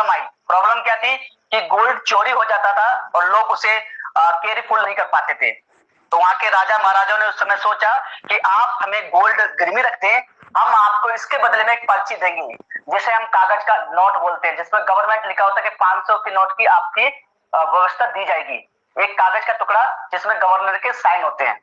Problem आई। Problem क्या थी कि गोल्ड चोरी हो जाता था और लोग उसे केयरफुल नहीं कर पाते थे। तो वहां के राजा महाराजाओं ने उस समय सोचा कि आप हमें गोल्ड गिरवी रखते हैं, हम आपको इसके बदले में एक पर्ची देंगे, जिसे हम कागज का नोट बोलते हैं, जिसमें गवर्नमेंट लिखा होता है कि 500 के नोट की आपकी व्यवस्था दी जाएगी। एक कागज का टुकड़ा जिसमें गवर्नर के साइन होते हैं।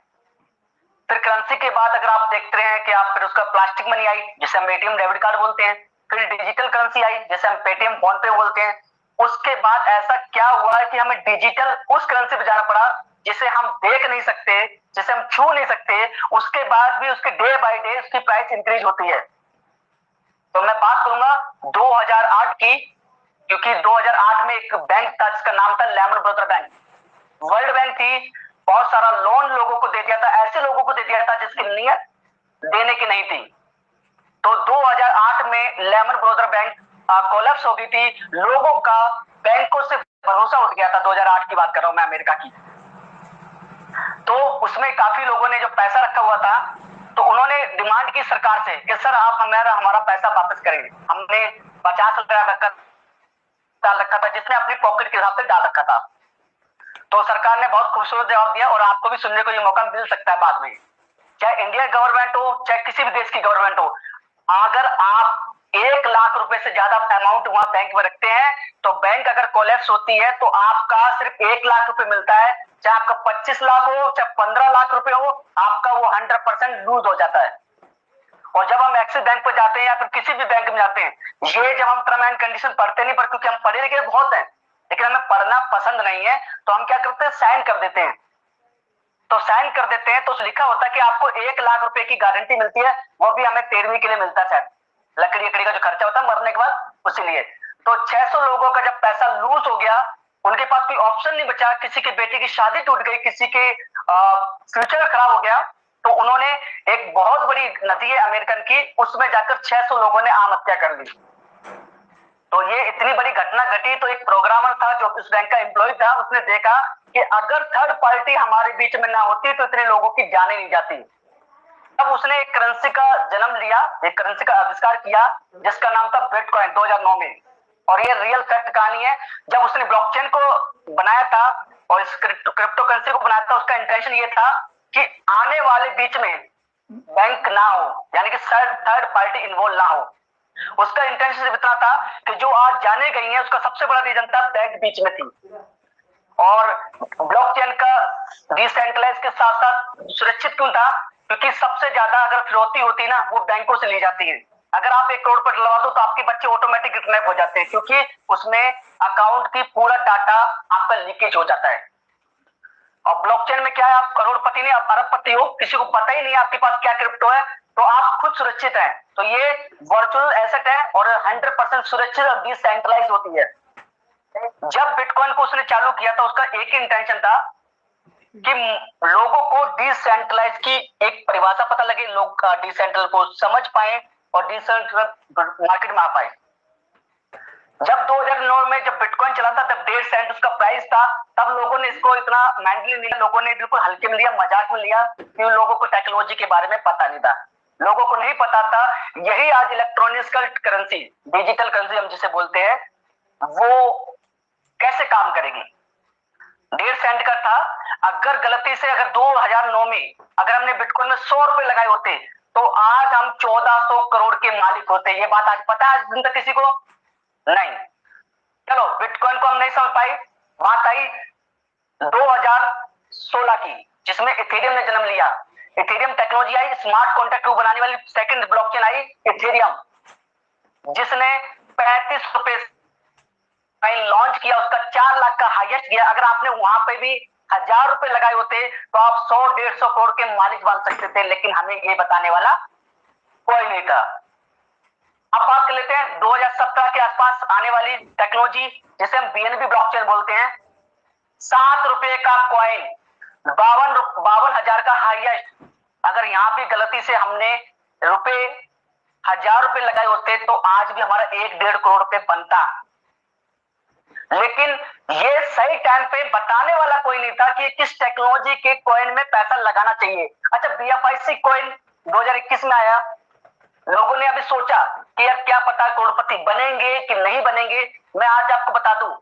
फिर करेंसी के बाद अगर आप देखते हैं कि आप फिर उसका प्लास्टिक मनी आई, जिसे हम एटीएम डेबिट कार्ड बोलते हैं। फिर डिजिटल करेंसी आई, जैसे हम पेटीएम फोन पे बोलते हैं। उसके बाद ऐसा क्या हुआ कि हमें डिजिटल उस करेंसी पे जाना पड़ा जिसे हम देख नहीं सकते, जिसे हम छू नहीं सकते, उसके बाद भी उसके डे बाय डे उसकी प्राइस इंक्रीज होती है। तो मैं बात करूंगा 2008 की, क्योंकि 2008 में एक बैंक था जिसका नाम था lemon brother bank. World bank थी, बहुत सारा लोन लोगों को दे दिया था, ऐसे लोगों को दे दिया था जिसकी नीयत देने की नहीं थी। तो 2008 में लेमन ब्रदर बैंक कोलैप्स हो गई थी। लोगों का बैंकों से भरोसा उठ गया था। 2008 की बात कर रहा हूं मैं, अमेरिका की। तो उसमें काफी लोगों ने जो पैसा रखा हुआ था, तो उन्होंने डिमांड की सरकार से कि सर आप हमारा पैसा वापस करें। हमने 50 रुपया डाल रखा था, जिसने अपनी पॉकेट के हिसाब से डाल रखा था। तो सरकार ने बहुत खूबसूरत जवाब दिया, और आपको भी सुनने को ये मौका मिल सकता है बाद में। चाहे इंडिया गवर्नमेंट हो, चाहे किसी भी देश की गवर्नमेंट हो, अगर आप 1 लाख रुपए से ज्यादा अमाउंट वहां बैंक में रखते हैं, तो बैंक अगर कोलैप्स होती है तो आपका सिर्फ 1 लाख रुपए मिलता है। चाहे आपका 25 लाख हो, चाहे 15 लाख रुपए हो, आपका वो 100% लूज हो जाता है। और जब हम एक्सिस बैंक पे जाते हैं या फिर किसी भी बैंक में जाते हैं, ये जब हम टर्म एंड कंडीशन पढ़ते नहीं, पर क्योंकि हम पढ़े लिखे बहुत हैं लेकिन हमें पढ़ना पसंद नहीं है, तो हम क्या करते हैं, साइन कर देते हैं। तो साइन कर देते हैं तो लिखा होता है कि आपको 1 लाख रुपए की गारंटी मिलती है, वो भी हमें 13वीं के लिए मिलता है शायद, लकड़ी का जो खर्चा होता है मरने के बाद, उसी लिए। तो 600 लोगों का जब पैसा लूज हो गया, उनके पास कोई ऑप्शन नहीं बचा, किसी के बेटे की शादी टूट गई, किसी के फ्यूचर खराब हो गया, तो उन्होंने एक बहुत बड़ी नदी है अमेरिकन की, उसमें जाकर 600 लोगों ने आत्महत्या कर ली। तो ये इतनी बड़ी घटना घटी, तो एक प्रोग्रामर था जो उस बैंक का एम्प्लॉय था, उसने देखा कि अगर थर्ड पार्टी हमारे बीच में ना होती तो इतने लोगों की जाने नहीं जाती। तब उसने एक करेंसी का जन्म लिया, एक करेंसी का आविष्कार किया, जिसका नाम था बिटकॉइन, 2009 में। और ये रियल फैक्ट कहानी है। जब उसने ब्लॉकचेन को बनाया था और इस क्रिप्टो करेंसी को बनाया था, उसका इंटेंशन ये था कि आने वाले बीच में बैंक ना हो, यानी कि थर्ड पार्टी इन्वॉल्व ना हो। उसका इंटेंशन इतना था कि जो आज जाने गई है, उसका सबसे बड़ा रीजन था बैंक बीच में थी। और ब्लॉकचेन का डिसेंट्रलाइज के साथ साथ सुरक्षित क्यों था, क्योंकि सबसे ज्यादा अगर फिरौती होती ना, वो बैंकों से ली जाती है। अगर आप 1 करोड़ पर डलवा दो तो आपके बच्चे ऑटोमेटिक किडनैप हो जाते हैं, क्योंकि उसमें अकाउंट की पूरा डाटा आपका लीकेज हो जाता है। और ब्लॉकचेन में क्या है, आप करोड़पति नहीं, आप अरबपति हो, किसी को पता ही नहीं आपके पास क्या क्रिप्टो है, तो आप खुद सुरक्षित हैं। तो ये वर्चुअल एसेट है और 100% सुरक्षित और डिसेंट्रलाइज होती है। जब बिटकॉइन को उसने चालू किया था, उसका एक ही इंटेंशन था कि लोगों को डिसेंट्रलाइज की एक परिभाषा पता लगे, लोग डिसेंट्रल को समझ पाए और डिसेंट्रल मार्केट में आ पाए। जब 2009 में जब बिटकॉइन चला था, तब 1.5 सेंट उसका प्राइस था, तब लोगों ने इसको इतना मेंटली नहीं लिया, लोगों ने बिल्कुल हल्के में लिया, मजाक में लिया, क्योंकि लोगों को टेक्नोलॉजी के बारे में पता नहीं था। लोगों को नहीं पता था यही आज इलेक्ट्रॉनिक करेंसी, डिजिटल करेंसी हम जिसे बोलते हैं, वो कैसे काम करेगी। 1.5 सेंट का था। अगर गलती से अगर 2009 में अगर हमने बिटकॉइन में 100 रुपए लगाए होते, तो आज हम 1400 करोड़ के मालिक होते। ये बात आज पता है आज दिन तक किसी को नहीं। चलो, बिटकॉइन को हम नहीं समझ पाई। बात आई 2016 की, जिसमें इथेरियम ने जन्म लिया। इथेरियम टेक्नोलॉजी आई, स्मार्ट कॉन्ट्रैक्ट को बनाने वाली सेकंड ब्लॉकचेन आई इथेरियम, जिसने 35 रुपए लॉन्च किया, उसका 4 लाख का हाईएस्ट गया। अगर आपने वहां पे भी 1000 रुपए लगाए होते तो आप 100-150 करोड़ के मालिक बन सकते थे, लेकिन हमें ये बताने वाला कोई नहीं था। अब बात कर लेते हैं 2017 के आसपास आने वाली टेक्नोलॉजी, जिसे हम बीएनबी ब्लॉकचेन बोलते हैं। 7 रुपए का कॉइन, 52,000 का हाईएस्ट। अगर यहां भी गलती से हमने रुपए 1000 रुपए लगाए होते तो आज भी हमारा 1-1.5 करोड़ रुपए बनता। लेकिन ये सही टाइम पे बताने वाला कोई नहीं था कि किस टेक्नोलॉजी के कॉइन में पैसा लगाना चाहिए। अच्छा, बीएफआईसी कॉइन 2021 में आया। लोगों ने अभी सोचा कि यार क्या पता करोड़पति बनेंगे कि नहीं बनेंगे, मैं आज आपको बता दूं,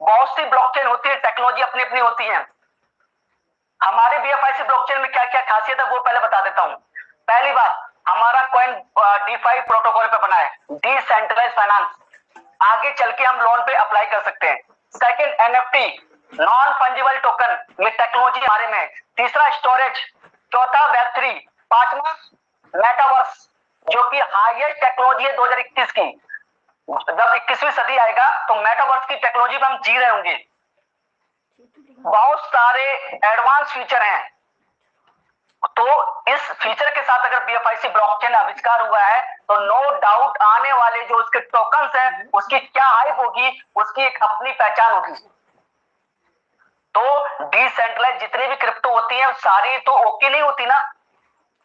बहुत सी ब्लॉकचेन होती है, टेक्नोलॉजी अपनी अपनी होती है। हमारे BFIC ब्लॉकचेन में क्या क्या खासियत है वो पहले बता देता हूं। पहली बात, हमारा कॉइन DeFi प्रोटोकॉल पे बना है, डिसेंट्रलाइज फाइनेंस। आगे चल के हम लोन पे अप्लाई कर सकते हैं। Second, NFT non fungible token, ये टेक्नोलॉजी हमारे में। तीसरा, स्टोरेज। चौथा, Web3। पांचवा, मेटावर्स, जो कि हाईएस्ट टेक्नोलॉजी है 2021 की। जब 21वीं सदी आएगा तो मेटावर्स की टेक्नोलॉजी पे हम जी रहे होंगे। बहुत सारे एडवांस फीचर हैं। तो इस फीचर के साथ अगर BFIC ब्लॉकचेन आविष्कार हुआ है तो नो डाउट आने वाले जो उसके टोकन्स हैं उसकी क्या हाइप होगी, उसकी एक अपनी पहचान होगी। तो डिसेंट्रलाइज जितनी भी क्रिप्टो होती है सारी तो ओके नहीं होती ना,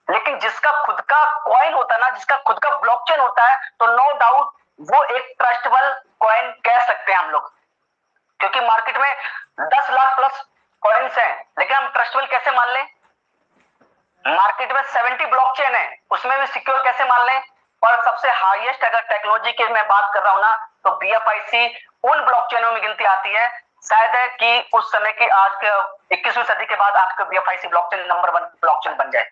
लेकिन जिसका खुद का कॉइन होता है ना, जिसका खुद का ब्लॉकचेन होता है, तो नो डाउट वो एक ट्रस्टेबल कॉइन कह सकते हैं हम लोग। क्योंकि मार्केट में 10 लाख प्लस कॉइन्स हैं, लेकिन हम ट्रस्टेबल कैसे मान लें? मार्केट में 70 ब्लॉकचेन है, उसमें भी सिक्योर कैसे मान लें? और सबसे हाईएस्ट अगर टेक्नोलॉजी की मैं बात कर रहा हूं ना, तो BFIC उन ब्लॉकचेनों में गिनती आती है। शायद है कि उस समय की आज के 21वीं सदी के बाद आपके BFIC ब्लॉकचेन नंबर 1 ब्लॉकचेन बन जाए।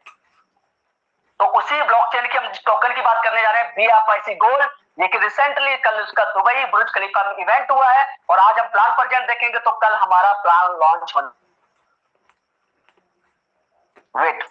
तो उसी ब्लॉकचेन की हम टोकन की बात करने जा रहे हैं, BFIC गोल्ड। लेकिन रिसेंटली कल उसका दुबई बुर्ज खलीफा में इवेंट हुआ है और आज हम प्लान वर्जन देखेंगे, तो कल हमारा प्लान लॉन्च होना। Wait,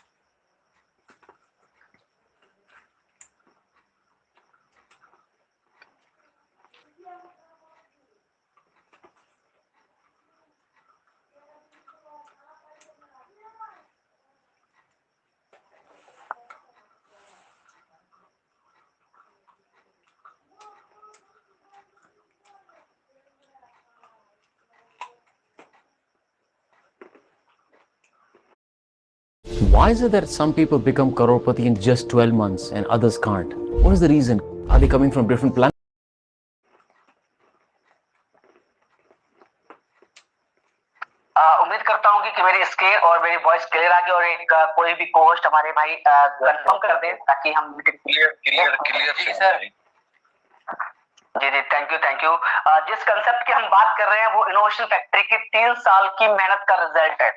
Why is it that some people become crorepati in just 12 months and others can't? What is the reason? Are they coming from different planets? उम्मीद करता हूँ कि मेरी स्क्रीन और मेरी वॉइस क्लियर आ गई और एक कोई भी को-होस्ट हमारे भाई कंफर्म कर दे ताकि हम मीटिंग क्लियर जी सर। जी जी, थैंक यू। जिस कंसेप्ट की हम बात कर रहे हैं वो इनोवेशन फैक्ट्री की 3 साल की मेहनत का रिजल्ट है।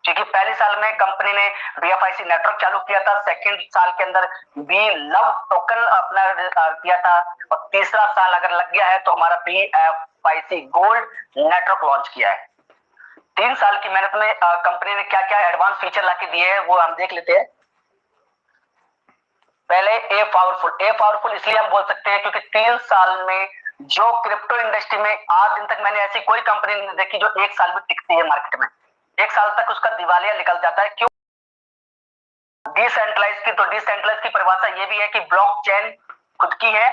क्योंकि पहले साल में कंपनी ने BFIC नेटवर्क चालू किया था, सेकंड साल के अंदर बी लव टोकन अपना किया था, और तीसरा साल अगर लग गया है तो हमारा BFIC गोल्ड नेटवर्क लॉन्च किया है। 3 साल की मेहनत में कंपनी ने क्या क्या एडवांस फीचर लाके दिए हैं वो हम देख लेते हैं। पहले ए पावरफुल इसलिए हम बोल सकते हैं क्योंकि 3 साल में जो क्रिप्टो इंडस्ट्री में आज दिन तक मैंने ऐसी कोई कंपनी नहीं देखी जो 1 साल में टिकती है मार्केट में। 1 साल तक उसका दिवालिया निकल जाता है। क्यों? डिसेंट्रलाइज की परिभाषा ये भी है कि ब्लॉकचेन खुद की है,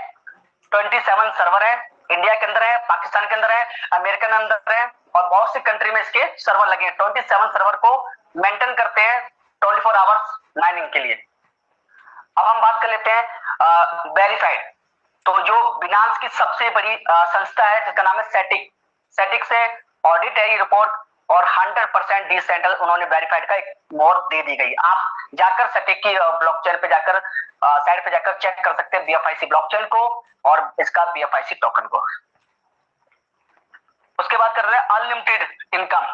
27 सर्वर है, इंडिया के अंदर है, पाकिस्तान के अंदर है, अमेरिका के अंदर है, और बहुत सी कंट्री में इसके सर्वर लगे हैं। 27 सर्वर को मेंटेन करते हैं 24 आवर्स माइनिंग के लिए। अब हम बात कर लेते हैं वेरीफाइड। तो जो बिनांस की सबसे बड़ी संस्था है जिसका नाम है सेटिक से ऑडिटरी रिपोर्ट और 100% डिसेंट्रल उन्होंने वेरीफाइड का एक मोहर दे दी गई। आप जाकर सेटिक की ब्लॉकचेन पे जाकर साइट पे जाकर चेक कर सकते हैं BFIC ब्लॉकचेन को और इसका BFIC टोकन को। उसके बाद कर रहे हैं अनलिमिटेड इनकम।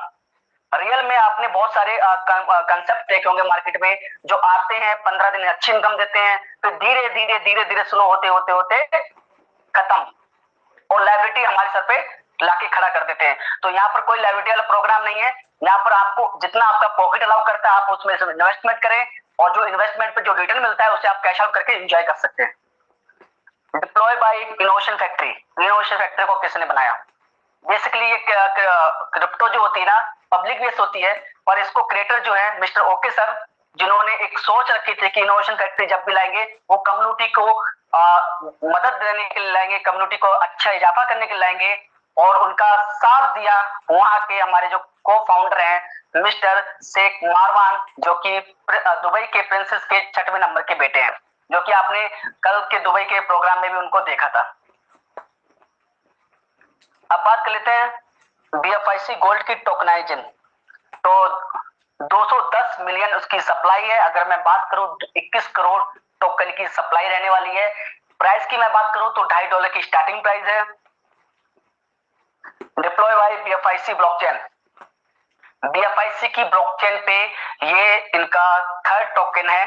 रियल में आपने बहुत सारे कंसेप्ट देखे होंगे मार्केट में जो आते हैं 15 दिन अच्छी इनकम देते हैं, फिर धीरे धीरे स्लो होते खत्म और लायबिलिटी हमारे सर पे लाके खड़ा कर देते हैं। तो यहाँ पर कोई लायबिलिटी वाला प्रोग्राम नहीं है। यहाँ पर आपको जितना आपका पॉकेट अलाउ करता है आप उसमें से इन्वेस्टमेंट करें और जो इन्वेस्टमेंट पे जो रिटर्न मिलता है उसे आप कैश आउट करके एंजॉय कर सकते हैं। डिप्लॉय बाय इनोवेशन फैक्ट्री को किसने बनाया? बेसिकली ये क्रिप्टो जो होती है ना पब्लिक बेस होती है, और इसको क्रिएटर जो है मिस्टर ओके सर, जिन्होंने एक सोच रखी थी कि इनोवेशन फैक्ट्री जब भी लाएंगे वो कम्युनिटी को मदद देने के लिए लाएंगे, कम्युनिटी को अच्छा इजाफा करने के लिए लाएंगे, और उनका साथ दिया वहां के हमारे जो को फाउंडर हैं मिस्टर शेख मारवान, जो कि दुबई के प्रिंसेस के 6वें नंबर के बेटे हैं, जो कि आपने कल के दुबई के प्रोग्राम में भी उनको देखा था। अब बात कर लेते हैं BFIC गोल्ड की टोकनाइजेशन। तो 210 मिलियन उसकी सप्लाई है। अगर मैं बात करूं 21 करोड़ टोकन की सप्लाई रहने वाली है। प्राइस की मैं बात करूं तो $2.5 की स्टार्टिंग प्राइस है। Deploy by BFIC blockchain. BFIC की ब्लॉकचेन पे ये इनका थर्ड टोकन है।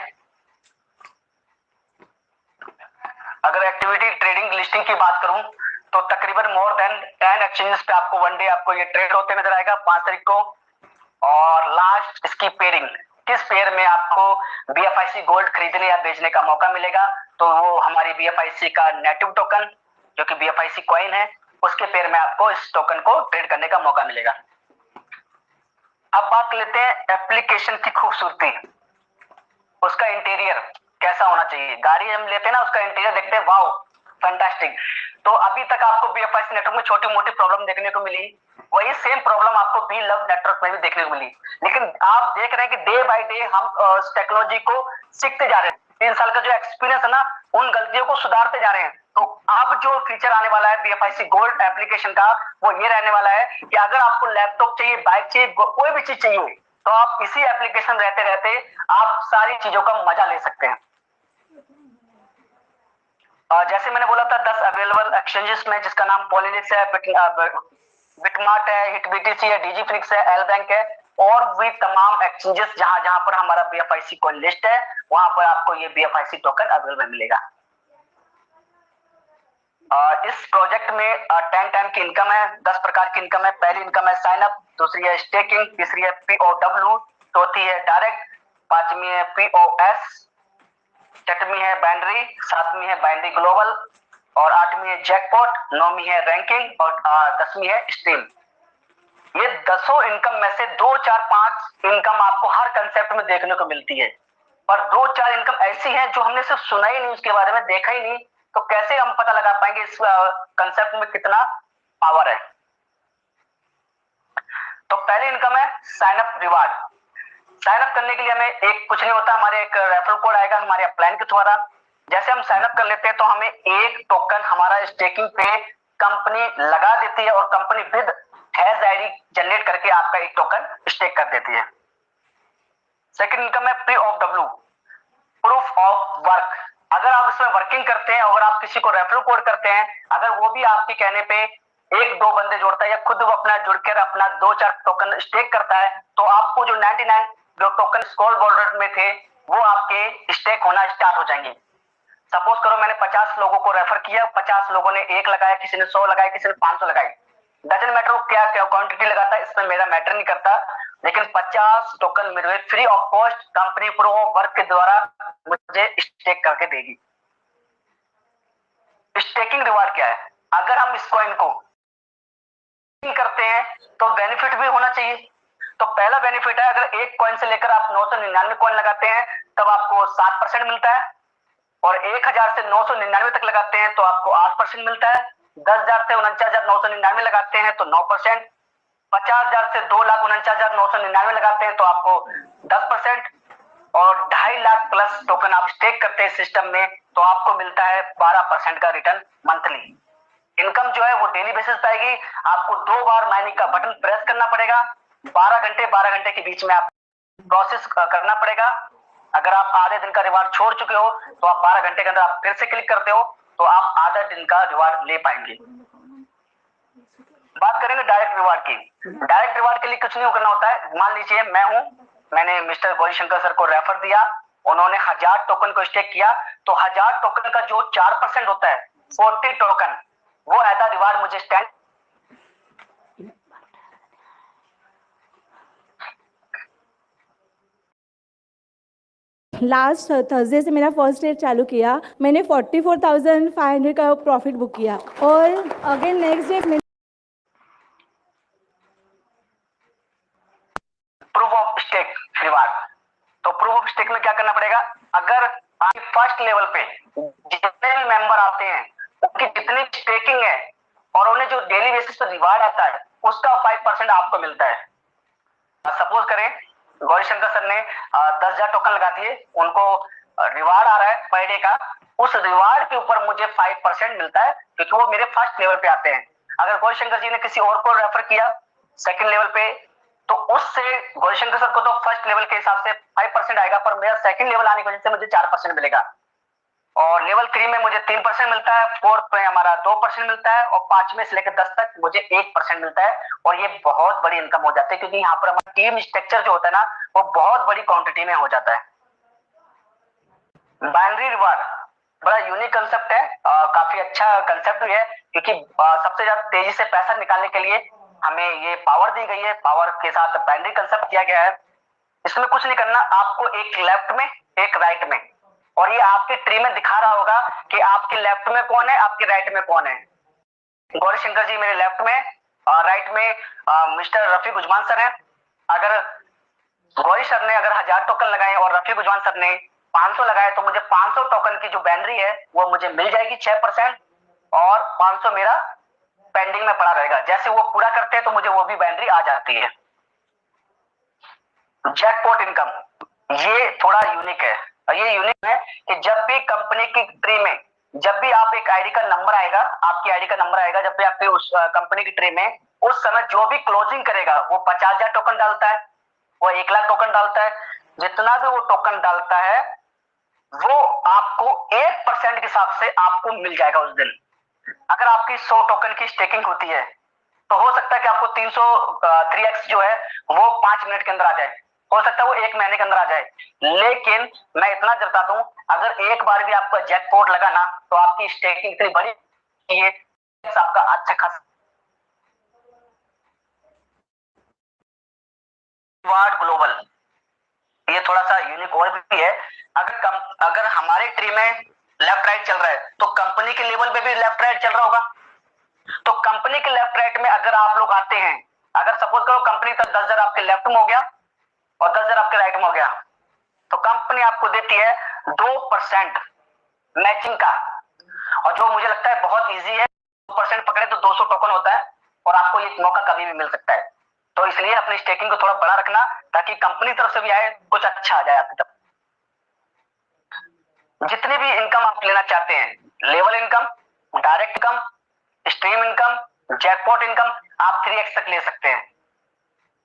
अगर एक्टिविटी ट्रेडिंग लिस्टिंग की बात करूं तो तकरीबन मोर देन 10 एक्सचेंजेस पे आपको वन डे आपको ये ट्रेड होते नजर आएगा 5 तारीख को। और लास्ट इसकी पेयरिंग, किस पेयर में आपको BFIC गोल्ड खरीदने या बेचने का मौका मिलेगा, तो वो हमारी BFIC का नेटिव टोकन जो कि BFIC कॉइन है, उसके पेयर में आपको इस टोकन को ट्रेड करने का मौका मिलेगा। अब बात लेते हैं एप्लीकेशन की खूबसूरती, उसका इंटीरियर कैसा होना चाहिए। गाड़ी हम लेते हैं ना, उसका इंटीरियर देखते हैं, वाओ फैंटास्टिक। तो अभी तक आपको BFIC नेटवर्क में छोटी मोटी प्रॉब्लम देखने को मिली, वही सेम प्रॉब्लम आपको बी लव नेटवर्क में भी देखने को मिली। लेकिन आप देख रहे हैं कि डे बाय डे हम टेक्नोलॉजी को सीखते जा रहे हैं। 3 साल का जो एक्सपीरियंस है ना, उन गलतियों को सुधारते जा रहे हैं। तो अब जो फीचर आने वाला है BFIC गोल्ड एप्लीकेशन का, वो ये रहने वाला है कि अगर आपको लैपटॉप चाहिए, बाइक चाहिए, कोई भी चीज चाहिए, तो आप इसी एप्लीकेशन रहते रहते आप सारी चीजों का मजा ले सकते हैं। जैसे मैंने बोला था 10 अवेलेबल एक्सचेंजेस में, जिसका नाम पॉलिनिक्स है, बिटमार्ट है, हिटबीटीसी है, डिजीफिनिक्स है, एल बैंक है, और भी तमाम एक्सचेंजेस जहां जहां पर हमारा BFIC कॉइन लिस्ट है, वहां पर आपको ये BFIC टोकन अवेलेबल मिलेगा। इस प्रोजेक्ट में 10 टाइम की इनकम है, 10 प्रकार की इनकम है। पहली इनकम है साइन अप, दूसरी है स्टेकिंग, तीसरी है POW, चौथी है डायरेक्ट, पांचवी है POS, छठवीं है बाइनरी, सातवीं है बाइनरी ग्लोबल, और आठवीं है जैकपॉट, नौवीं है रैंकिंग, और 10वीं है स्ट्रीम। ये 10 इनकम में से 2, 4, 5 इनकम आपको हर कंसेप्ट में देखने को मिलती है, पर 2, 4 इनकम ऐसी हैं जो हमने सिर्फ सुना ही नहीं, उसके बारे में देखा ही नहीं, तो कैसे हम पता लगा पाएंगे इस कंसेप्ट में कितना पावर है। तो पहली इनकम है sign up reward. Sign up करने के लिए हमें कुछ नहीं होता, हमारे एक रेफरल कोड आएगा हमारे अपलाइन के द्वारा। जैसे हम साइन अप कर लेते हैं तो हमें एक टोकन हमारा स्टेकिंग पे कंपनी लगा देती है, और company with hash ID generate करके आपका एक टोकन स्टेक कर देती है। सेकंड इनकम है POW, प्रूफ ऑफ वर्क। अगर आप इसमें वर्किंग करते हैं, अगर आप किसी को रेफरल कोड करते हैं, अगर वो भी आपके कहने पे 1-2 बंदे जोड़ता है या खुद वो अपना जुड़कर अपना 2-4 टोकन स्टेक करता है, तो आपको जो 99 जो टोकन स्क्रॉल बॉर्डर में थे वो आपके स्टेक होना स्टार्ट हो जाएंगे। सपोज करो मैंने 50 लोगों को रेफर किया, 50 लोगों ने 1 लगाया, किसी ने 100 लगाया, किसी ने 500 लगाई, डजंट मैटर क्या क्या क्वांटिटी लगाता है, इसमें मेरा मैटर नहीं करता, लेकिन 50 टोकन मेरे free of cost company pro work के द्वारा मुझे स्टेक करके देगी। स्टेकिंग रिवार्ड क्या है? अगर हम इस कॉइन को करते हैं तो बेनिफिट भी होना चाहिए। तो पहला बेनिफिट है, अगर एक कॉइन से लेकर आप 999 कॉइन लगाते हैं तब आपको 7% मिलता है, और 1000 से 999 तक लगाते हैं तो आपको 8% मिलता है। 10,000 से 49,999 लगाते हैं तो 9%, 50,000 से 2,49,999 लगाते हैं तो आपको 10%, और 2.5 लाख प्लस टोकन आप स्टेक करते हैं सिस्टम में तो आपको मिलता है 12% का रिटर्न मंथली। इनकम जो है वो डेली बेसिस पे आएगी, आपको 2 बार माइनिंग का बटन प्रेस करना पड़ेगा, 12 घंटे के बीच में आप प्रोसेस करना पड़ेगा। अगर आप आधे दिन का रिवार्ड छोड़ चुके हो तो आप 12 घंटे के अंदर आप फिर से क्लिक करते हो तो आप आधा दिन का रिवार्ड ले पाएंगे। बात करेंगे डायरेक्ट रिवार्ड की। डायरेक्ट रिवार्ड के लिए कुछ नहीं करना होता है। मान लीजिए मैंने मिस्टर गौरीशंकर सर को रेफर दिया, उन्होंने 1000 टोकन को स्टेक किया, तो 1000 टोकन का जो 4% होता है 40 टोकन, वो एज अ रिवार्ड मुझे स्टैंड लास्ट थर्सडे से मेरा फर्स्ट डे चालू किया, मैंने 44,500 का प्रॉफिट बुक किया, और again next day proof of stake reward. तो प्रूफ ऑफ स्टेक में क्या करना पड़ेगा? अगर आप फर्स्ट लेवल पे जितने भी मेंबर आते हैं उनकी जितनी स्टेकिंग है और उन्हें जो डेली बेसिस पे रिवार्ड आता है उसका 5% आपको मिलता है। सपोज करें गौरीशंकर सर ने 10,000 टोकन लगा दिए, उनको रिवार्ड आ रहा है पर डे का, उस रिवार्ड के ऊपर मुझे 5% मिलता है क्योंकि वो मेरे फर्स्ट लेवल पे आते हैं। अगर गौरीशंकर जी ने किसी और को रेफर किया सेकंड लेवल पे तो उससे गौरीशंकर सर को तो फर्स्ट लेवल के हिसाब से 5% आएगा, पर मेरा सेकंड लेवल आने की वजह से मुझे 4% मिलेगा। और लेवल 3 में मुझे 3% मिलता है, 4 में हमारा 2% मिलता है, और 5 में से लेकर 10 तक मुझे 1% मिलता है। और ये बहुत बड़ी इनकम हो जाती है, क्योंकि यहाँ पर हमारा टीम स्ट्रक्चर जो होता है ना, वो बहुत बड़ी क्वांटिटी में हो जाता है। बाइनरी रिवार्ड बड़ा यूनिक कंसेप्ट है, काफी अच्छा कंसेप्ट भी है, क्योंकि सबसे ज्यादा तेजी से पैसा निकालने के लिए हमें ये पावर दी गई है। पावर के साथ बाइनरी कंसेप्ट दिया गया है। इसमें कुछ नहीं करना, आपको एक लेफ्ट में एक राइट में, और ये आपके ट्री में दिखा रहा होगा कि आपके लेफ्ट में कौन है, आपके राइट में कौन है। गौरी शंकर जी मेरे लेफ्ट में, राइट में मिस्टर रफी गुजमान सर है। अगर गौरी सर ने अगर 1000 टोकन लगाए और रफी गुजमान सर ने 500 लगाए, तो मुझे 500 टोकन की जो बाइनरी है वो मुझे मिल जाएगी 6%, और 500 मेरा पेंडिंग में पड़ा रहेगा। जैसे वो पूरा करते हैं तो मुझे वो भी बाइनरी आ जाती है। जैकपॉट इनकम ये थोड़ा यूनिक है। ये यूनिक है कि जब भी कंपनी की ट्री में, जब भी आप एक आईडी का नंबर आएगा, आपकी आईडी का नंबर आएगा, जब भी आपके उस कंपनी की ट्री में, उस समय जो भी क्लोजिंग करेगा वो 50,000 टोकन डालता है, वो 1 लाख टोकन डालता है। जितना भी वो टोकन डालता है वो आपको 1% के हिसाब से आपको मिल जाएगा उस दिन। अगर आपकी 100 टोकन की स्टेकिंग होती है तो हो सकता है कि आपको 303x जो है वो 5 मिनट के अंदर आ जाए, हो सकता है वो 1 महीने के अंदर आ जाए। लेकिन मैं इतना जता दूं, अगर एक बार भी आपका जैकपॉट लगा ना, तो आपकी स्टेकिंग इतनी बड़ी है, आपका अच्छा खासा रिवार्ड ग्लोबल, ये थोड़ा सा यूनिक और भी है। अगर हमारे ट्री में लेफ्ट राइट चल रहा है, तो कंपनी के लेवल पे भी लेफ्ट राइट चल रहा होगा। तो कंपनी के लेफ्ट राइट में अगर आप लोग आते हैं, अगर सपोज करो कंपनी का 10,000 आपके लेफ्ट में हो गया और 10,000 आपके राइट में हो गया, तो कंपनी आपको देती है 2% मैचिंग का। और जो मुझे लगता है बहुत इजी है, 2% पकड़े तो 200 टोकन होता है, और आपको ये मौका कभी भी मिल सकता है। तो इसलिए अपनी स्टेकिंग को थोड़ा बड़ा रखना, ताकि कंपनी तरफ से भी आए कुछ अच्छा आ जाए आपकी तरफ। जितनी भी इनकम आप लेना चाहते हैं, level income, direct income, stream income, jackpot income, आप 3x तक ले सकते हैं।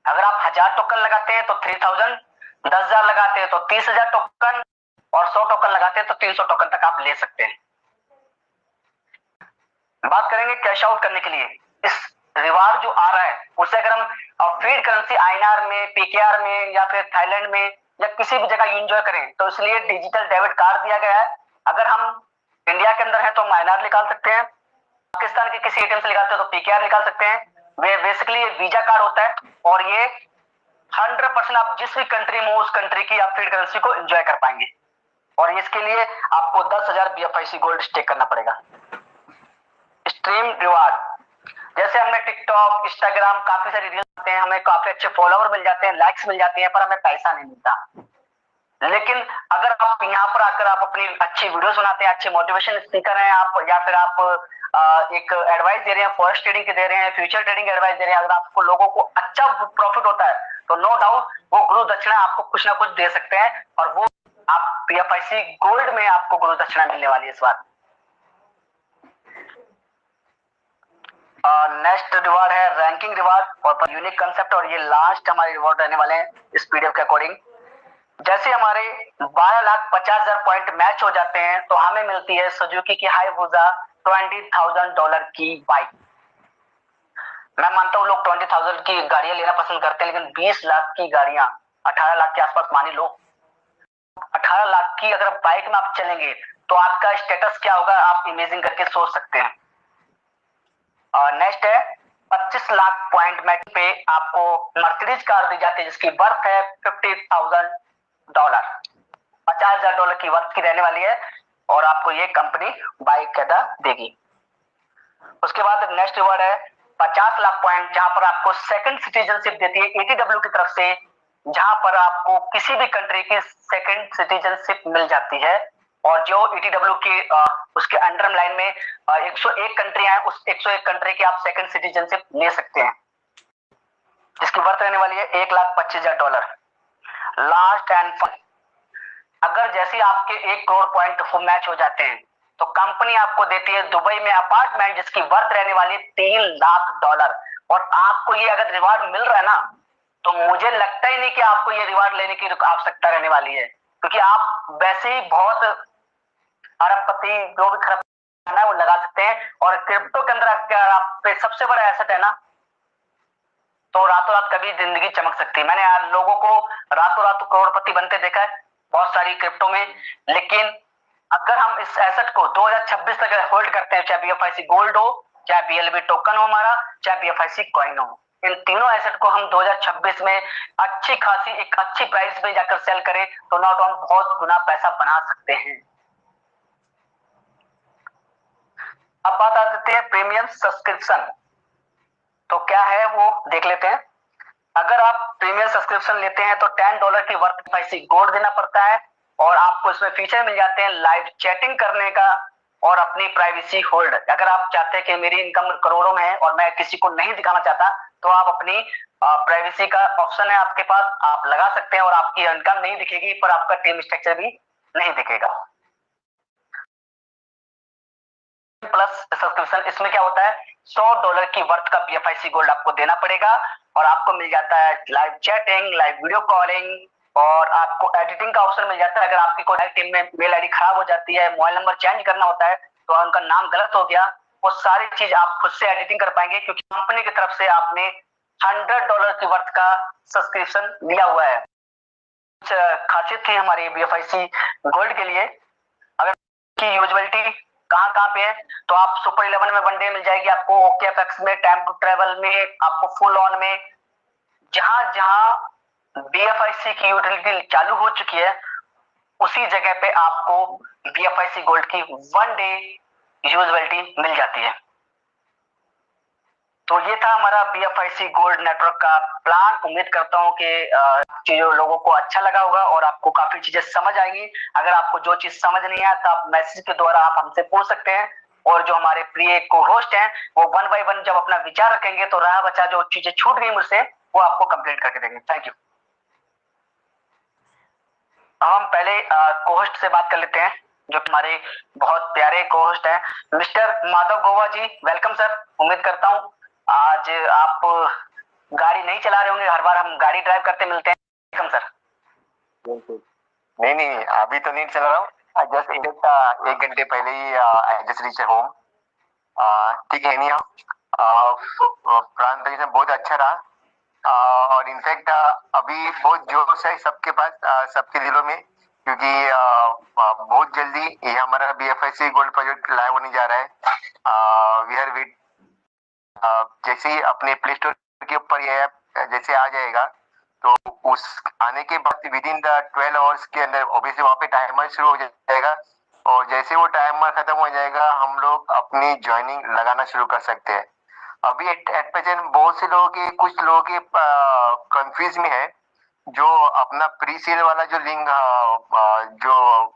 अगर आप 1000 टोकन लगाते हैं तो 3000, 10,000 लगाते हैं तो 30,000 टोकन, और 100 टोकन लगाते हैं तो 300 टोकन तक आप ले सकते हैं। बात करेंगे कैश आउट करने के लिए। इस रिवार्ड जो आ रहा है उसे अगर हम फीड करेंसी INR में, PKR में, या फिर थाईलैंड में, या किसी भी जगह एंजॉय करें, तो इसलिए डिजिटल डेबिट कार्ड दिया गया है। अगर हम इंडिया के अंदर है तो हम INR निकाल सकते हैं, पाकिस्तान के किसी ATM से निकालते हैं तो PKR निकाल सकते हैं। वे बेसिकली ये वीजा कार्ड होता है, और ये 100% आप जिस भी कंट्री में हो उस कंट्री की आप फीड करेंसी को एंजॉय कर पाएंगे। और इसके लिए आपको 10,000 BFIC गोल्ड स्टेक करना पड़ेगा। स्ट्रीम रिवार्ड, जैसे हमने टिकटॉक, इंस्टाग्राम, काफी सारी रील्स आते हैं, हमें काफी अच्छे फॉलोवर मिल जाते हैं, लाइक्स मिल जाती हैं, पर हमें पैसा नहीं मिलता। लेकिन अगर आप यहाँ पर आकर आप अपनी अच्छी वीडियोस बनाते हैं, अच्छे मोटिवेशन स्पीकर हैं आप, या फिर आप एक एडवाइस दे रहे हैं, फॉरेक्स ट्रेडिंग के दे रहे हैं, फ्यूचर ट्रेडिंग एडवाइस दे रहे हैं, अगर आपको लोगों को अच्छा प्रॉफिट होता है, तो नो डाउट वो गुरु दक्षिणा आपको कुछ ना कुछ दे सकते हैं, और वो आप PFIC गोल्ड में आपको गुरु दक्षिणा मिलने वाली है इस बार। नेक्स्ट रिवार्ड है रैंकिंग रिवार्ड, और यूनिक कंसेप्ट, और ये लास्ट हमारे रिवार्ड रहने वाले हैं इस PDF के अकॉर्डिंग। जैसे हमारे 12,50,000 पॉइंट मैच हो जाते हैं, तो हमें मिलती है सुजुकी की हायाबुसा $20,000 की बाइक। मैं मानता हूँ लोग 20,000 की गाड़ियां लेना पसंद करते हैं, लेकिन 20 लाख की गाड़ियां, 18 लाख के आसपास मान लो, 18 लाख की अगर बाइक में आप चलेंगे तो आपका स्टेटस क्या होगा, आप इमेजिन करके सोच सकते हैं। नेक्स्ट है 25 लाख पॉइंट मैच पे आपको मर्सिडीज कार दी जाती है, जिसकी वर्थ है $50,000, $50,000 की वर्थ की रहने वाली है, और आपको ये कंपनी बाइक कहता देगी। उसके बाद नेक्स्ट रिवार्ड है 50 लाख पॉइंट, जहां पर आपको सेकंड सिटीजनशिप देती है ATW की तरफ से, जहां पर आपको किसी भी कंट्री की सेकंड सिटीजनशिप मिल जाती है। और जो ATW के उसके अंडर लाइन में 101 कंट्रियां हैं, उस 101 कंट्री की आप सेकंड सिटीजनशिप ले सकते हैं, जिसकी वर्थ रहने वाली है $1,25,000। लास्ट एंड अगर जैसे आपके 1 करोड़ पॉइंट मैच हो जाते हैं, तो कंपनी आपको देती है दुबई में अपार्टमेंट, जिसकी वर्थ रहने वाली है $3 लाख। और आपको ये अगर रिवार्ड मिल रहा है ना, तो मुझे लगता ही नहीं कि आपको ये रिवार्ड लेने की आवश्यकता रहने वाली है, क्योंकि आप वैसे ही बहुत अरबपति जो भी खरब है वो लगा सकते हैं। और क्रिप्टो के अंदर अगर आप पे सबसे बड़ा एसेट है ना, तो रातों रात कभी जिंदगी चमक सकती है। मैंने आज लोगों को रातों रात करोड़पति बनते देखा है बहुत सारी क्रिप्टो में। लेकिन अगर हम इस एसेट को 2026 तक होल्ड करते हैं, चाहे बीएफआईसी गोल्ड हो, चाहे बीएलबी टोकन हो हमारा, चाहे बीएफआईसी कॉइन हो, इन तीनों एसेट को हम 2026 में अच्छी खासी एक अच्छी प्राइस पे जाकर सेल करें तो ना तो हम बहुत गुना पैसा बना सकते हैं। अब बात आ जाती है प्रीमियम सब्सक्रिप्शन। तो क्या है वो देख लेते हैं। अगर आप प्रीमियम सब्सक्रिप्शन लेते हैं तो $10 की वर्थ बीएफआईसी गोल्ड देना पड़ता है और आपको इसमें फीचर मिल जाते हैं लाइव चैटिंग करने का और अपनी प्राइवेसी होल्ड। अगर आप चाहते हैं कि मेरी इनकम करोड़ों में है और मैं किसी को नहीं दिखाना चाहता, तो आप अपनी प्राइवेसी का ऑप्शन है आपके पास, आप लगा सकते हैं और आपकी इनकम नहीं दिखेगी पर आपका टीम स्ट्रक्चर भी नहीं दिखेगा। प्लस सब्सक्रिप्शन, इसमें क्या होता है, $100 की वर्थ का बीएफआईसी गोल्ड आपको देना पड़ेगा और आपको मिल जाता है live chatting, live video calling और आपको एडिटिंग का ऑप्शन मिल जाता है। अगर आपकी कोई टीम में मेल आईडी खराब हो जाती है, मोबाइल नंबर चेंज करना होता है तो उनका नाम गलत हो गया, वो सारी चीज आप खुद से एडिटिंग कर पाएंगे क्योंकि कंपनी की तरफ से आपने $100 की वर्थ का सब्सक्रिप्शन लिया हुआ है। कुछ खासियत थी हमारी बीएफआईसी गोल्ड के लिए। अगर की यूजेबिलिटी कहाँ कहाँ पे है, तो आप सुपर 11 में वनडे मिल जाएगी आपको, ओकेएफएक्स में, टाइम टू ट्रेवल में, आपको फुल ऑन में। जहां जहां बीएफआईसी की यूटिलिटी चालू हो चुकी है उसी जगह पे आपको बीएफआईसी गोल्ड की 1 डे यूजेबिलिटी मिल जाती है। तो ये था हमारा बीएफआईसी गोल्ड नेटवर्क का प्लान। उम्मीद करता हूँ कि चीजों लोगों को अच्छा लगा होगा और आपको काफी चीजें समझ आएंगी। अगर आपको जो चीज समझ नहीं आया तो आप मैसेज के द्वारा आप हमसे पूछ सकते हैं और जो हमारे प्रिय को होस्ट हैं वो 1 बाय 1 जब अपना विचार रखेंगे तो रहा बचा जो चीजें छूट गई मुझसे वो आपको कंप्लीट करके देंगे। Thank you. अब हम पहले को-होस्ट से बात कर लेते हैं जो हमारे बहुत प्यारे को-होस्ट हैं, mister Madhav Gowa ji. Welcome sir. उम्मीद करता हूँ आज आप गाड़ी नहीं चला रहे होंगे, हर बार हम गाड़ी ड्राइव करते मिलते हैं। Welcome sir. नहीं नहीं, अभी तो नहीं चल रहा हूँ। जस्ट एक घंटे पहले ही आई जस्ट रीच होम। ठीक है, नहीं प्रेजेंटेशन बहुत अच्छा रहा और इनफैक्ट अभी बहुत जोश है सबके पास, सबके दिलों में, क्योंकि बहुत जल्दी ये हमारा बीएफआईसी गोल्ड प्रोजेक्ट लाइव होने जा रहा है। वी आर वेट जैसे ही अपने प्ले स्टोर के ऊपर ये ऐप जैसे आ जाएगा तो उस आने के बाद विद इन द 12 आवर्स के अंदर ऑब्वियसली वहाँ पे टाइमर शुरू हो जाएगा और जैसे वो टाइमर खत्म हो जाएगा हम लोग अपनी ज्वाइनिंग लगाना शुरू कर सकते हैं। अभी एट प्रेजेंट बहुत से लोगों के कुछ लोगों के कंफ्यूज में है जो अपना प्री सेल वाला जो लिंक जो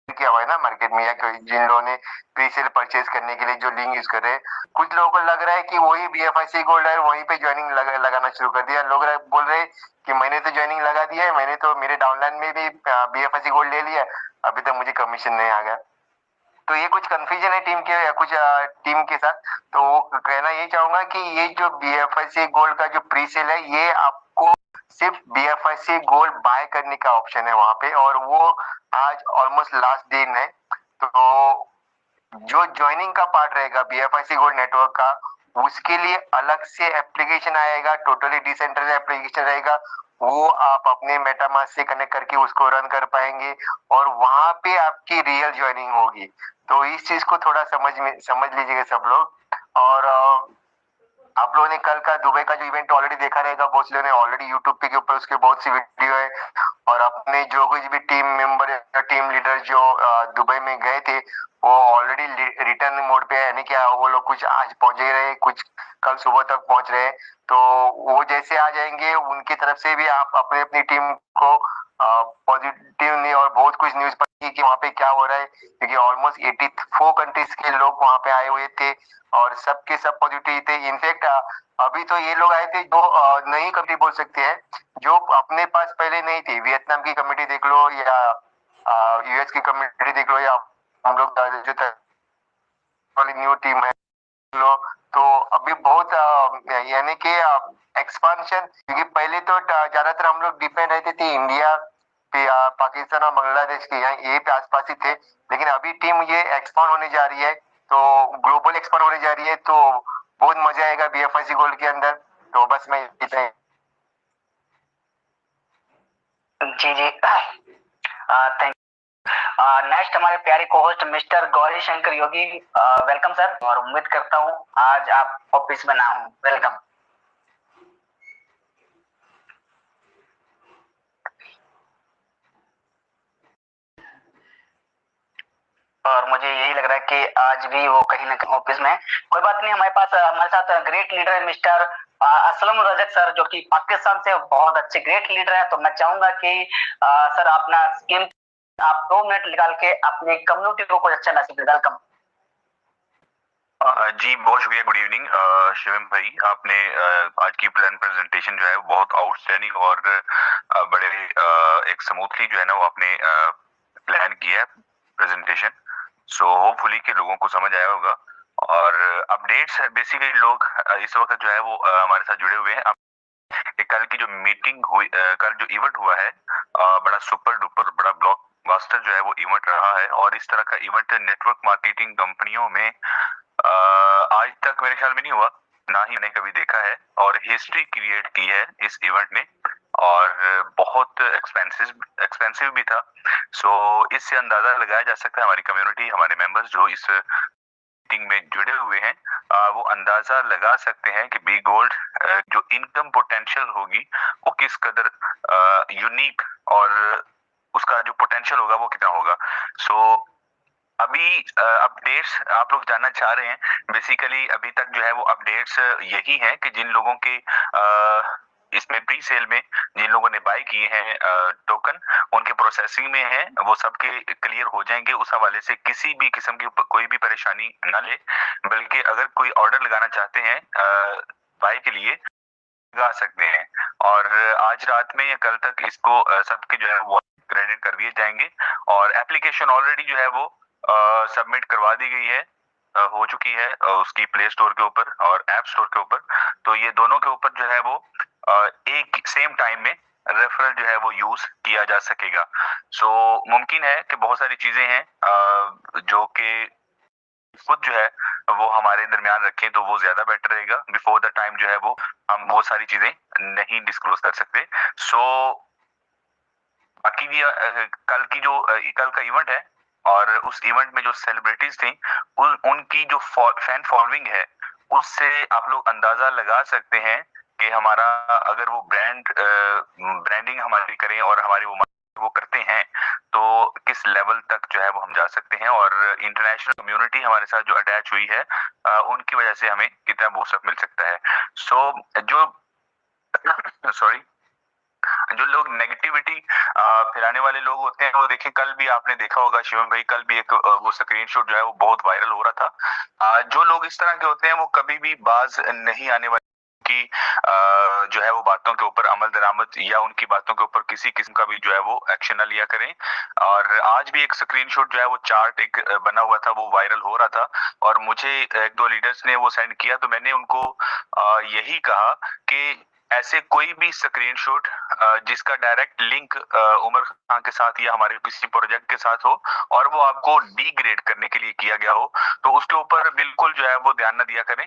किया हुआ है ना मार्केट में, या जिन लोगों ने प्री सेल परचेज करने के लिए जो लिंक यूज कर रहे हैं, कुछ लोगों को लग रहा है कि वही बीएफआईसी गोल्ड है, वहीं पे ज्वाइनिंग लगाना शुरू कर दिया। लोग बोल रहे हैं कि मैंने तो ज्वाइनिंग लगा दिया है, मैंने तो मेरे डाउनलाइन में भी बीएफआईसी गोल्ड ले लिया, अभी तक मुझे कमीशन नहीं आ गया। तो ये कुछ कंफ्यूजन है टीम के कुछ टीम के साथ। तो वो कहना ये चाहूंगा कि ये जो बीएफआईसी गोल्ड का जो प्री सेल है ये आपको सिर्फ बीएफआईसी गोल्ड बाय करने का ऑप्शन है वहां पे, और वो आज ऑलमोस्ट लास्ट दिन है। तो जो ज्वाइनिंग का पार्ट रहेगा बीएफआईसी गोल्ड नेटवर्क का, उसके लिए अलग से एप्लीकेशन आएगा, टोटली डिसेंट्रलाइज्ड एप्लीकेशन रहेगा। वो आप अपने मेटामास्क से कनेक्ट करके उसको रन कर पाएंगे और वहां पे आपकी रियल ज्वाइनिंग होगी। तो इस चीज को थोड़ा समझ लीजिएगा सब लोग। और आप लोगों ने कल का दुबई का जो इवेंट ऑलरेडी देखा रहेगा, बहुत से लोगों ने ऑलरेडी यूट्यूब पे के ऊपर उसके बहुत सी वीडियो है, और अपने जो कुछ भी टीम मेंबर या टीम लीडर जो दुबई में गए थे वो ऑलरेडी रिटर्न मोड पे है, यानी क्या वो लोग कुछ आज पहुंच रहे, कुछ कल सुबह तक पहुंच रहे। तो वो जैसे आ जाएंगे उनकी तरफ से भी आप अपने अपनी टीम को पॉजिटिव और बहुत कुछ न्यूज पड़ी कि वहाँ पे क्या हो रहा है, क्योंकि ऑलमोस्ट 84 कंट्रीज के लोग वहाँ पे आए हुए थे और सबके सब पॉजिटिव थे। इनफैक्ट अभी तो ये लोग आए थे जो नई कंट्री बोल सकते हैं, जो अपने पास पहले नहीं थी। वियतनाम की कम्युनिटी देख लो या यूएस की कम्युनिटी देख लो, या हम लोग जो वाली न्यू टीम है लो। तो अभी बहुत यानी कि एक्सपांशन, क्योंकि पहले तो ज्यादातर हम लोग डिपेंड रहते थे इंडिया पाकिस्तान और बांग्लादेश के, यहाँ ये पे आसपास ही थे, लेकिन अभी टीम ये एक्सपांड होने जा रही है, तो ग्लोबल एक्सपांड होने जा रही है, तो बहुत मजा आएगा BFIC गोल्ड के अंदर। तो बस मैं इतना ही। जी जी, थैंक। नेक्स्ट हमारे प्यारे को होस्ट मिस्टर गौरी शंकर योगी, वेलकम सर, और उम्मीद करता हूँ आज आप ऑफिस में ना हो। वेलकम। और मुझे यही लग रहा है कि आज भी वो कहीं ना कहीं ऑफिस में। कोई बात नहीं, हमारे साथ ग्रेट लीडर है मिस्टर असलम रजक सर, जो कि पाकिस्तान से बहुत अच्छे ग्रेट लीडर हैं। तो मैं चाहूंगा कि सर अपना स्कीम आप 2 मिनट निकाल के अपनी कम्युनिटी को कुछ अच्छा मैसेज दे। वेलकम। जी बहुत शुक्रिया। गुड इवनिंग शिवम भाई, आपने आज की प्लान प्रेजेंटेशन जो है वो बहुत आउटस्टैंडिंग और बड़े एक स्मूथली जो है ना वो आपने प्लान किया है प्रेजेंटेशन। सो होपफुली के लोगों को समझ आया होगा। और अपडेट्स बेसिकली लोग इस वक्त जो है वो हमारे साथ जुड़े हुए हैं। कल की जो मीटिंग हुई, कल जो इवेंट हुआ है, बड़ा सुपर डुपर बड़ा ब्लॉकबस्टर जो है वो इवेंट रहा है। और इस तरह का इवेंट नेटवर्क मार्केटिंग कंपनियों में आज तक मेरे ख्याल में नहीं हुआ, ना ही मैंने कभी देखा है। और हिस्ट्री क्रिएट की है इस इवेंट ने, और बहुत एक्सपेंसिव भी था। सो इससे अंदाजा लगाया जा सकता है हमारी कम्युनिटी, हमारे मेंबर्स जो इस मीटिंग में जुड़े हुए हैं, वो अंदाजा लगा सकते हैं कि बी गोल्ड जो इनकम पोटेंशियल होगी वो किस कदर यूनिक और उसका जो पोटेंशियल होगा वो कितना होगा। सो अभी अपडेट्स आप लोग जानना चाह रहे हैं। बेसिकली अभी तक जो है वो अपडेट्स यही हैं कि जिन लोगों के इसमें प्री सेल में जिन लोगों ने बाय किए हैं टोकन, उनके प्रोसेसिंग में है, वो सबके क्लियर हो जाएंगे। उस हवाले से किसी भी किस्म की कोई भी परेशानी ना ले, बल्कि अगर कोई ऑर्डर लगाना चाहते हैं बाय के लिए लगा सकते हैं। और आज रात में या कल तक इसको सबके जो है वो क्रेडिट कर दिए जाएंगे। और एप्लीकेशन ऑलरेडी जो है वो सबमिट करवा दी गई है, हो चुकी है उसकी प्ले स्टोर के ऊपर और ऐप स्टोर के ऊपर। तो ये दोनों के ऊपर जो है वो एक सेम टाइम में रेफरल जो है वो यूज किया जा सकेगा। सो मुमकिन है कि बहुत सारी चीजें हैं जो कि खुद जो है वो हमारे दरमियान रखें तो वो ज्यादा बेटर रहेगा। बिफोर द टाइम जो है वो हम वो सारी चीजें नहीं डिस्क्लोज कर सकते। सो बाकी कल का इवेंट है, और उस इवेंट में जो सेलिब्रिटीज थी उनकी जो फैन फॉलोइंग है, उससे आप लोग अंदाजा लगा सकते हैं कि हमारा अगर वो ब्रांडिंग हमारी करें और हमारी वो करते हैं तो किस लेवल तक जो है वो हम जा सकते हैं। और इंटरनेशनल कम्युनिटी हमारे साथ जो अटैच हुई है उनकी वजह से हमें कितना बूस्टअप मिल सकता है। सो जो लोग नेगेटिविटी फैलाने वाले लोग होते हैं, वो देखिए कल भी आपने देखा होगा शिवम भाई, कल भी एक वो स्क्रीनशॉट जो है वो बहुत वायरल हो रहा था। जो लोग इस तरह के होते हैं वो कभी भी बाज नहीं आने वाले की जो है वो बातों के ऊपर अमल दरामद या उनकी बातों के ऊपर किसी किस्म का भी जो है वो एक्शन न लिया करें। और आज भी एक स्क्रीनशॉट जो है वो चार्ट एक बना हुआ था, वो वायरल हो रहा था, और मुझे 1-2 लीडर्स ने वो सेंड किया, तो मैंने उनको यही कहा कि ऐसे कोई भी स्क्रीनशॉट जिसका डायरेक्ट लिंक उमर खान के साथ या हमारे किसी प्रोजेक्ट के साथ हो और वो आपको डीग्रेड करने के लिए किया गया हो, तो उसके ऊपर बिल्कुल जो है वो ध्यान न दिया करें।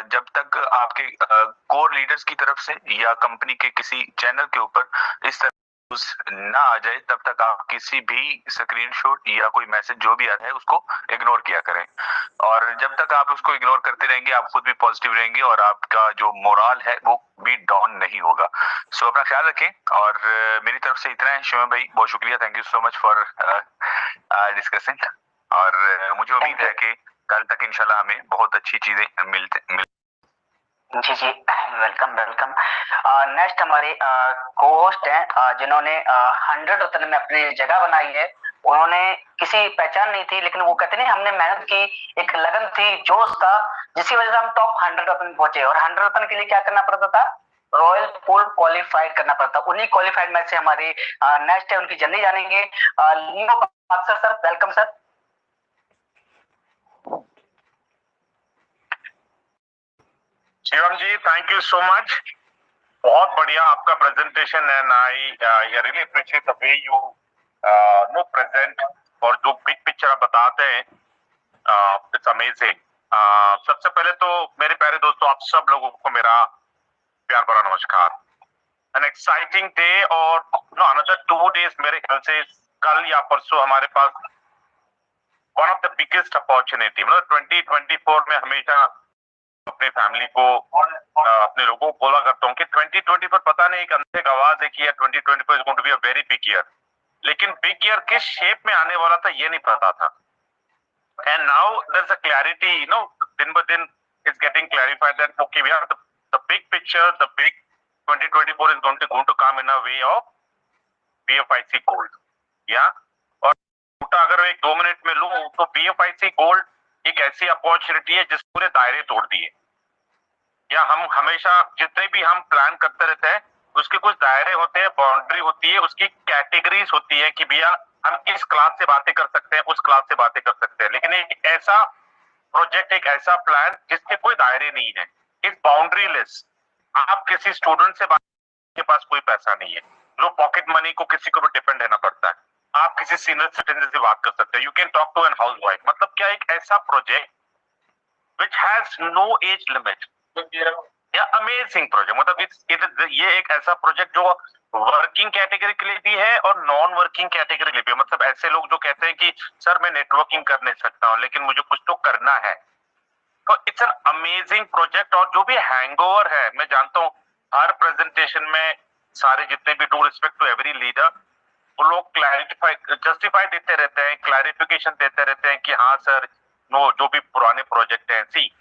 जब तक आपके कोर लीडर्स की तरफ से या कंपनी के किसी चैनल के ऊपर इस तरह ना आ जाए, तब तक आप किसी भी स्क्रीनशॉट या कोई मैसेज जो भी आता है उसको इग्नोर किया करें। और जब तक आप उसको इग्नोर करते रहेंगे, आप खुद भी पॉजिटिव रहेंगे और आपका जो मोरल है वो भी डाउन नहीं होगा। सो अपना ख्याल रखें। और मेरी तरफ से इतना है शिवम भाई, बहुत शुक्रिया, thank you so much for discussing. और मुझे उम्मीद है कि कल तक इंशाल्लाह हमें बहुत अच्छी चीजें मिल जी जी, वेलकम वेलकम। नेक्स्ट हमारे को होस्ट हैं जिन्होंने 100 रत्न में अपनी जगह बनाई है। उन्होंने किसी पहचान नहीं थी, लेकिन वो कहते नहीं, हमने मेहनत की, एक लगन थी, जोश था, जिसकी वजह से हम टॉप 100 रत्न पहुंचे। और 100 रत्न के लिए क्या करना पड़ता था? रॉयल पूल क्वालिफाइड करना पड़ता। उन्हीं क्वालिफाइड में से हमारे नेक्स्ट है, उनकी जर्नी जानेंगे। Leo Badshah sir, welcome sir. Shivam ji, thank you so much. बहुत बढ़िया आपका प्रेजेंटेशन है ना। I really appreciate the way you know present, और जो बिग पिक्चर आप बताते हैं, इट्स अमेजिंग। सबसे पहले तो मेरे प्यारे दोस्तों, आप सब लोगों को मेरा प्यार भरा नमस्कार। एन एक्साइटिंग डे, और नो अनदर 2 days मेरे ख्याल से कल या परसों हमारे पास one of the biggest opportunity, मतलब 2024 में हमेशा अपने फैमिली को अपने लोगों को बोला करता हूँ कि 2020 पर पता नहीं एक अंधे का आवाज है कि 2024 is going to be a very big year, लेकिन बिग ईयर किस शेप में आने वाला था ये नहीं पता था। And now there is a clarity, you know, दिन ब दिन is getting clarified that okay we are the big picture, the big 2024 is going to come in a way of BFIC gold. या और अगर एक 2 मिनट में लूं तो BFIC गोल्ड एक ऐसी अपॉर्चुनिटी है जिस पूरे दायरे तोड़ दिए। या हम हमेशा जितने भी हम प्लान करते रहते हैं उसके कुछ दायरे होते हैं, बाउंड्री होती है, उसकी कैटेगरीज होती है कि भैया हम किस क्लास से बातें कर सकते हैं, उस क्लास से बातें कर सकते हैं। लेकिन एक ऐसा प्रोजेक्ट, एक ऐसा प्लान जिसके कोई दायरे नहीं है, इस बाउंड्री लेस, आप किसी स्टूडेंट से बात के पास कोई पैसा नहीं है, जो पॉकेट मनी को किसी को भी डिपेंड रहना पड़ता है, आप किसी सीनियर सिटीजन से बात कर सकते हैं, you can talk to an housewife. मतलब क्या एक ऐसा project which has no age limit, या अमेजिंग प्रोजेक्ट। मतलब ये एक ऐसा प्रोजेक्ट जो वर्किंग कैटेगरी के लिए भी है और नॉन वर्किंग कैटेगरी के लिए भी। मतलब ऐसे लोग जो कहते हैं कि सर मैं नेटवर्किंग कर नहीं सकता हूँ लेकिन मुझे कुछ तो करना है, तो इट्स एन अमेजिंग प्रोजेक्ट। और जो भी हैंगओवर है, मैं जानता हूँ हर प्रेजेंटेशन में सारे जितने भी, to respect to every leader, वो लोग क्लैरिफाई, जस्टिफाई देते रहते हैं, क्लैरिफिकेशन देते रहते हैं कि हाँ सर नो, जो भी पुराने प्रोजेक्ट हैं, सी